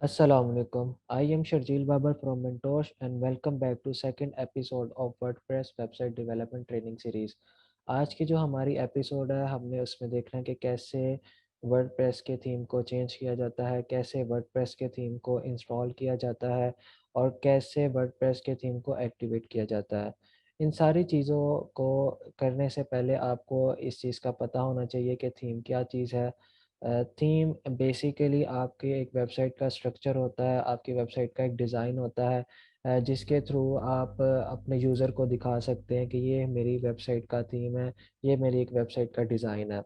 Assalamualaikum. I am Sharjeel Babar from Mentosh and welcome back to second episode of WordPress website development training series. आज की जो हमारी episode है हमने उसमें देखना है कि कैसे वर्डप्रेस के थीम को चेंज किया जाता है, कैसे वर्डप्रेस के थीम को इंस्टॉल किया जाता है और कैसे वर्डप्रेस के थीम को एक्टिवेट किया जाता है। इन सारी चीज़ों को करने से पहले आपको इस चीज़ का पता होना चाहिए कि थीम क्या चीज़ है। थीम बेसिकली आपके एक वेबसाइट का स्ट्रक्चर होता है, आपकी वेबसाइट का एक डिज़ाइन होता है, जिसके थ्रू आप अपने यूज़र को दिखा सकते हैं कि ये मेरी वेबसाइट का थीम है, ये मेरी एक वेबसाइट का डिज़ाइन है।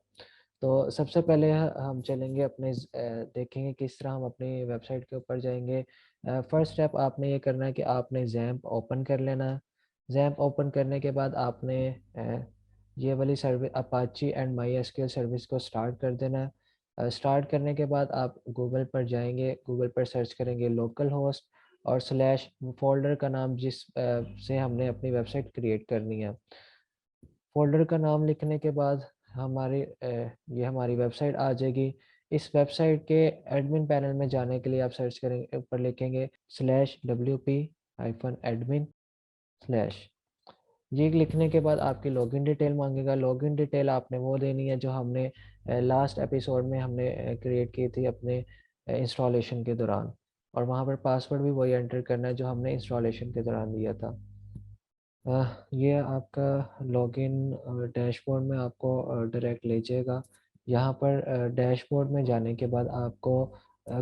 तो सबसे पहले हम चलेंगे देखेंगे किस तरह हम अपनी वेबसाइट के ऊपर जाएँगे। फर्स्ट स्टेप आपने ये करना है कि आपने ज़ैम्प ओपन कर लेना है। ज़ैम्प ओपन करने के बाद आपने ये वाली अपाची एंड माईएसक्यूएल सर्विस को स्टार्ट कर देना है। स्टार्ट करने के बाद आप गूगल पर जाएँगे, गूगल पर सर्च करेंगे लोकल होस्ट और स्लैश फ़ोल्डर का नाम से हमने अपनी वेबसाइट क्रिएट करनी है। फ़ोल्डर का नाम लिखने के बाद ये हमारी वेबसाइट आ जाएगी। इस वेबसाइट के एडमिन पैनल में जाने के लिए आप सर्च करेंगे, ऊपर लिखेंगे /wp-admin/ ये लिखने के बाद आपकी लॉगिन डिटेल माँगेगा। लॉगिन डिटेल आपने वो देनी है जो हमने लास्ट एपिसोड में हमने क्रिएट की थी अपने इंस्टॉलेशन के दौरान, और वहाँ पर पासवर्ड भी वही एंटर करना है जो हमने इंस्टॉलेशन के दौरान दिया था। ये आपका लॉगिन डैशबोर्ड में आपको डायरेक्ट ले जाएगा। यहाँ पर डैशबोर्ड में जाने के बाद आपको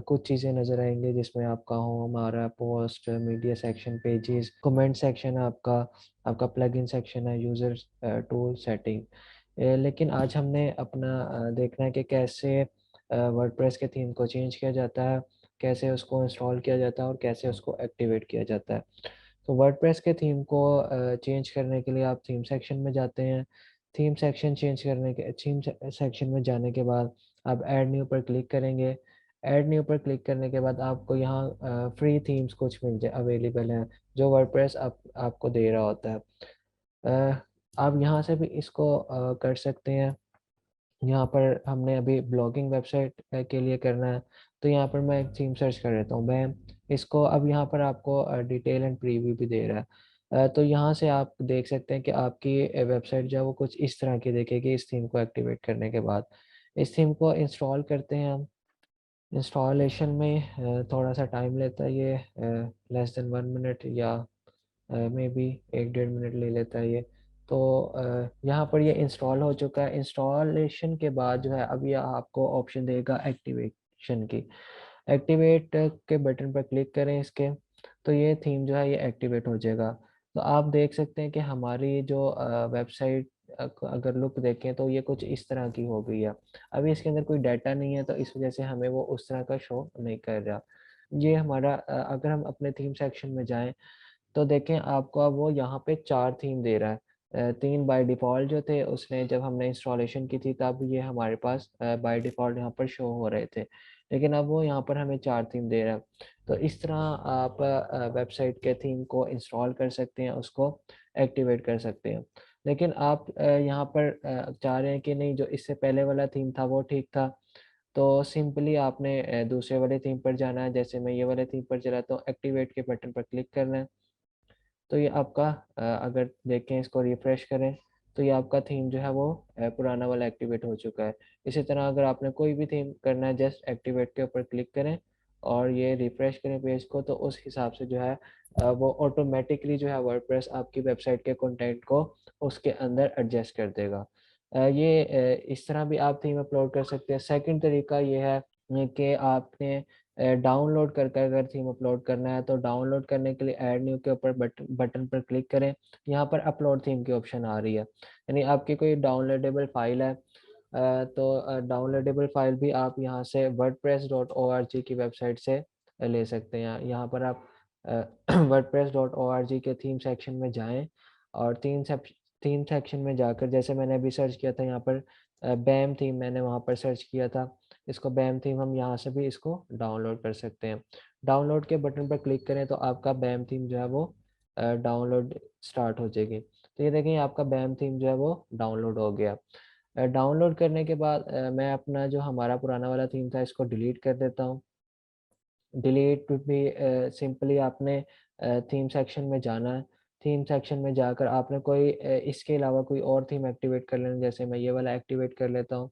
कुछ चीज़ें नज़र आएँगी जिसमें आपका होम आ रहा है, post, media section, pages, comment section है आपका, आपका प्लगइन सेक्शन है, यूज़र्स टूल सेटिंग। लेकिन आज हमने देखना है कि कैसे वर्डप्रेस के थीम को चेंज किया जाता है, कैसे उसको इंस्टॉल किया जाता है और कैसे उसको एक्टिवेट किया जाता है। तो वर्डप्रेस के थीम को चेंज करने के लिए आप थीम सेक्शन में जाते हैं। थीम सेक्शन में जाने के बाद आप ऐड न्यू पर क्लिक करेंगे। ऐड न्यू पर क्लिक करने के बाद आपको यहाँ फ्री थीम्स कुछ मिल जाए अवेलेबल हैं, जो वर्डप्रेस आपको दे रहा होता है। आप यहाँ से भी इसको कर सकते हैं। यहाँ पर हमने अभी ब्लॉगिंग वेबसाइट के लिए करना है, तो यहाँ पर मैं एक थीम सर्च कर लेता हूँ। मैं इसको अब यहाँ पर आपको डिटेल एंड प्रीव्यू भी दे रहा है। तो यहाँ से आप देख सकते हैं कि आपकी वेबसाइट जो है वो कुछ इस तरह की दिखेगी इस थीम को एक्टिवेट करने के बाद। इस थीम को इंस्टॉल करते हैं हम। इंस्टॉलेशन में थोड़ा सा टाइम लेता है ये, लेस देन 1 मिनट या मे बी 1 डेढ़ मिनट ले लेता है ये। तो यहाँ पर ये इंस्टॉल हो चुका है। इंस्टॉलेशन के बाद जो है अब ये आपको ऑप्शन देगा एक्टिवेशन की। एक्टिवेट के बटन पर क्लिक करें इसके, तो ये थीम जो है ये एक्टिवेट हो जाएगा। तो आप देख सकते हैं कि हमारी जो वेबसाइट अगर लुक देखें तो ये कुछ इस तरह की हो गई है। अभी इसके अंदर कोई डाटा नहीं है तो इस वजह से हमें वो उस तरह का शो नहीं कर रहा। ये अगर हम अपने थीम सेक्शन में जाएँ तो देखें आपको अब वो यहाँ पे 4 थीम दे रहा है। 3 बाय डिफ़ॉल्ट जो थे उसने जब हमने इंस्टॉलेशन की थी तब ये हमारे पास बाय डिफ़ॉल्ट यहाँ पर शो हो रहे थे। लेकिन अब वो यहाँ पर हमें 4 थीम दे रहा है। तो इस तरह आप वेबसाइट के थीम को इंस्टॉल कर सकते हैं, उसको एक्टिवेट कर सकते हैं। लेकिन आप यहाँ पर चाह रहे हैं कि नहीं, जो इससे पहले वाला थीम था वो ठीक था, तो सिंपली आपने दूसरे वाले थीम पर जाना है। जैसे मैं ये वाले थीम पर चला तो एक्टिवेट के बटन पर क्लिक करना है। तो ये आपका अगर देखें, इसको रिफ्रेश करें, तो ये आपका थीम जो है वो पुराना वाला एक्टिवेट हो चुका है। इसी तरह अगर आपने कोई भी थीम करना है, जस्ट एक्टिवेट के ऊपर क्लिक करें और ये रिफ्रेश करें पेज को, तो उस हिसाब से जो है वो ऑटोमेटिकली जो है वर्डप्रेस आपकी वेबसाइट के कंटेंट को उसके अंदर एडजस्ट कर देगा। इस तरह भी आप थीम अपलोड कर सकते हैं। सेकंड तरीका ये है कि आपने डाउनलोड कर कर अगर थीम अपलोड करना है, तो डाउनलोड करने के लिए ऐड न्यू के ऊपर बटन पर क्लिक करें। यहाँ पर अपलोड थीम की ऑप्शन आ रही है, यानी आपकी कोई डाउनलोडेबल फाइल है, तो डाउनलोडेबल फाइल भी आप यहाँ से wordpress.org की वेबसाइट से ले सकते हैं। यहाँ पर आप wordpress.org के थीम सेक्शन में जाएं और थीम सेक्शन में जाकर, जैसे मैंने अभी सर्च किया था यहाँ पर बैम थीम, मैंने वहाँ पर सर्च किया था। इसको बैम थीम हम यहाँ से भी इसको डाउनलोड कर सकते हैं। डाउनलोड के बटन पर क्लिक करें तो आपका बैम थीम जो है वो डाउनलोड स्टार्ट हो जाएगी। तो ये देखें, आपका बैम थीम जो है वो डाउनलोड हो गया। डाउनलोड करने के बाद मैं अपना जो हमारा पुराना वाला थीम था इसको डिलीट कर देता हूँ। डिलीट भी सिंपली आपने थीम सेक्शन में जाना है। थीम सेक्शन में जाकर आपने कोई इसके अलावा कोई और थीम एक्टिवेट कर लेना, जैसे मैं ये वाला एक्टिवेट कर लेता हूँ।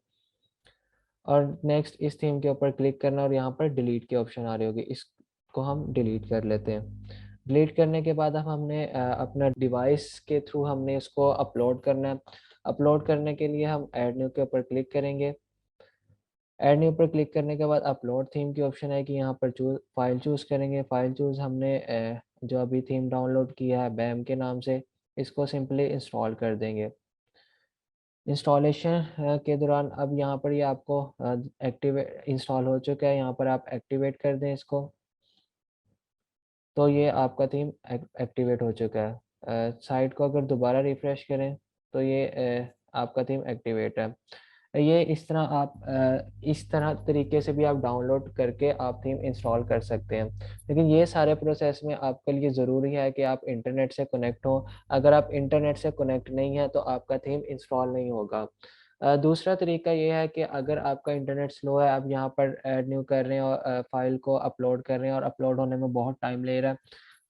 और नेक्स्ट इस थीम के ऊपर क्लिक करना और यहाँ पर डिलीट की ऑप्शन आ रही होगी, इसको हम डिलीट कर लेते हैं। डिलीट करने के बाद अब हमने अपना डिवाइस के थ्रू हमने इसको अपलोड करना है। अपलोड करने के लिए हम ऐड न्यू के ऊपर क्लिक करेंगे। ऐड न्यू पर क्लिक करने के बाद अपलोड थीम की ऑप्शन है कि यहाँ पर फाइल चूज़ करेंगे। फाइल चूज़ हमने जो अभी थीम डाउनलोड किया है बैम के नाम से, इसको सिंपली इंस्टॉल कर देंगे। इंस्टॉलेशन के दौरान अब यहाँ पर ये आपको एक्टिवेट इंस्टॉल हो चुका है, यहाँ पर आप एक्टिवेट कर दें इसको, तो ये आपका थीम एक्टिवेट हो चुका है। साइट को अगर दोबारा रिफ्रेश करें तो ये आपका थीम एक्टिवेट है। ये इस तरह आप इस तरह तरीके से भी आप डाउनलोड करके आप थीम इंस्टॉल कर सकते हैं। लेकिन ये सारे प्रोसेस में आपके लिए ज़रूरी है कि आप इंटरनेट से कनेक्ट हों। अगर आप इंटरनेट से कनेक्ट नहीं हैं तो आपका थीम इंस्टॉल नहीं होगा। दूसरा तरीका ये है कि अगर आपका इंटरनेट स्लो है, आप यहाँ पर ऐड न्यू कर रहे हैं और फ़ाइल को अपलोड कर रहे हैं और अपलोड होने में बहुत टाइम ले रहा है,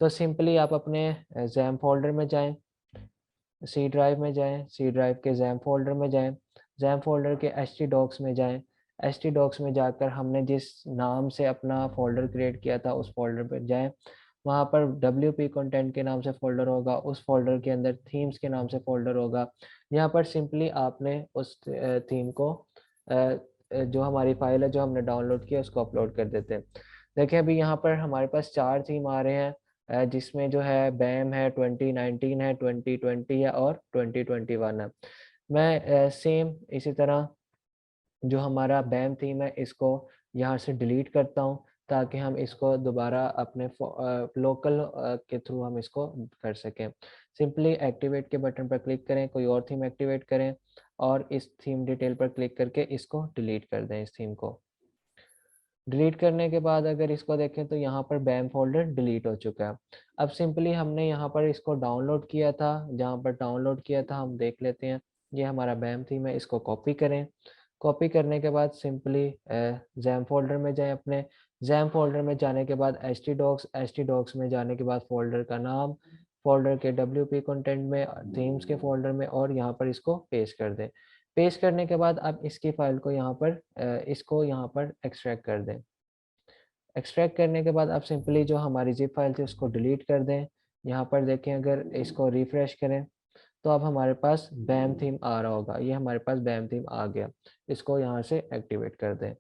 तो सिंपली आप अपने ज़ैम फ़ोल्डर में जाएँ, सी ड्राइव में जाएँ, सी ड्राइव के ज़ैम फ़ोल्डर में जाएँ, ज़ैम फ़ोल्डर के htdocs में जाएँ। htdocs में जाकर हमने जिस नाम से अपना फ़ोल्डर क्रिएट किया था उस फ़ोल्डर पे जाएँ। वहाँ पर WP कंटेंट के नाम से फ़ोल्डर होगा, उस फ़ोल्डर के अंदर थीम्स के नाम से फ़ोल्डर होगा। यहाँ पर सिंपली आपने उस थीम को जो हमारी फ़ाइल है जो हमने डाउनलोड किया उसको अपलोड कर देते हैं। देखिए अभी यहाँ पर हमारे पास 4 थीम आ रहे हैं, जिसमें जो है बैम है, 2019 है, 2020 है और 2021 है। मैं सेम इसी तरह जो हमारा बैम थीम है इसको यहाँ से डिलीट करता हूँ, ताकि हम इसको दोबारा अपने लोकल के थ्रू हम इसको कर सकें। सिंपली एक्टिवेट के बटन पर क्लिक करें, कोई और थीम एक्टिवेट करें और इस थीम डिटेल पर क्लिक करके इसको डिलीट कर दें इस थीम को। डिलीट करने के बाद अगर इसको देखें तो यहाँ पर बैम फ़ोल्डर डिलीट हो चुका है। अब सिंपली हमने यहाँ पर इसको डाउनलोड किया था, जहाँ पर डाउनलोड किया था हम देख लेते हैं। ये हमारा बैम थीम है, इसको कॉपी करें। कॉपी करने के बाद सिंपली ज़ैम फ़ोल्डर में जाएँ अपने। ज़ैम फ़ोल्डर में जाने के बाद htdocs में जाने के बाद फ़ोल्डर का नाम, फ़ोल्डर के WP कंटेंट में, थीम्स के फ़ोल्डर में और यहाँ पर इसको पेस्ट कर दें। पेस्ट करने के बाद आप इसकी फ़ाइल को यहाँ पर इसको यहाँ पर एक्सट्रैक्ट कर दें। एक्सट्रैक्ट करने के बाद आप सिंपली जो हमारी ज़िप फ़ाइल थी उसको डिलीट कर दें। यहाँ पर देखें अगर इसको रिफ्रेश करें तो अब हमारे पास बैम थीम आ रहा होगा। ये हमारे पास बैम थीम आ गया। इसको यहाँ से एक्टिवेट कर दें।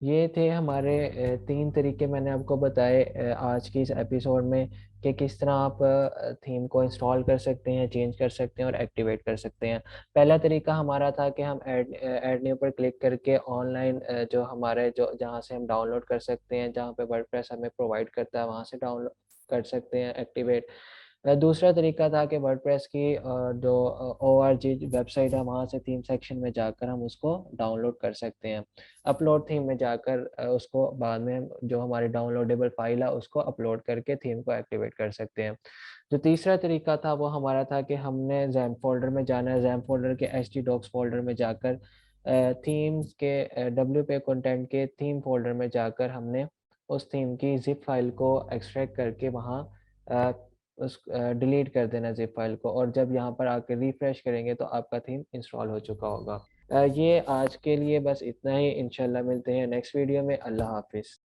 ये थे हमारे 3 तरीके मैंने आपको बताए आज की इस एपिसोड में कि किस तरह आप थीम को इंस्टॉल कर सकते हैं, चेंज कर सकते हैं और एक्टिवेट कर सकते हैं। पहला तरीका हमारा था कि हम ऐड न्यू पर क्लिक करके ऑनलाइन जो हमारे जो जहाँ से हम डाउनलोड कर सकते हैं, जहाँ पे वर्डप्रेस हमें प्रोवाइड करता है, वहाँ से डाउनलोड कर सकते हैं एक्टिवेट। दूसरा तरीका था कि वर्डप्रेस की जो ORG वेबसाइट है वहाँ से थीम सेक्शन में जाकर हम उसको डाउनलोड कर सकते हैं। अपलोड थीम में जाकर उसको बाद में जो हमारी डाउनलोडेबल फ़ाइल है उसको अपलोड करके थीम को एक्टिवेट कर सकते हैं। जो तीसरा तरीका था वो हमारा था कि हमने ज़ैम फ़ोल्डर में जाना है, ज़ैम फ़ोल्डर के htdocs फ़ोल्डर में जाकर थीम्स के WP कंटेंट के थीम फ़ोल्डर में जाकर हमने उस थीम की ज़िप फ़ाइल को एक्सट्रैक्ट करके वहाँ अ, डिलीट कर देना ज़िप फ़ाइल को और जब यहाँ पर आके रिफ्रेश करेंगे तो आपका थीम इंस्टॉल हो चुका होगा। ये आज के लिए बस इतना ही, इंशाल्लाह मिलते हैं नेक्स्ट वीडियो में। अल्लाह हाफ़िज़।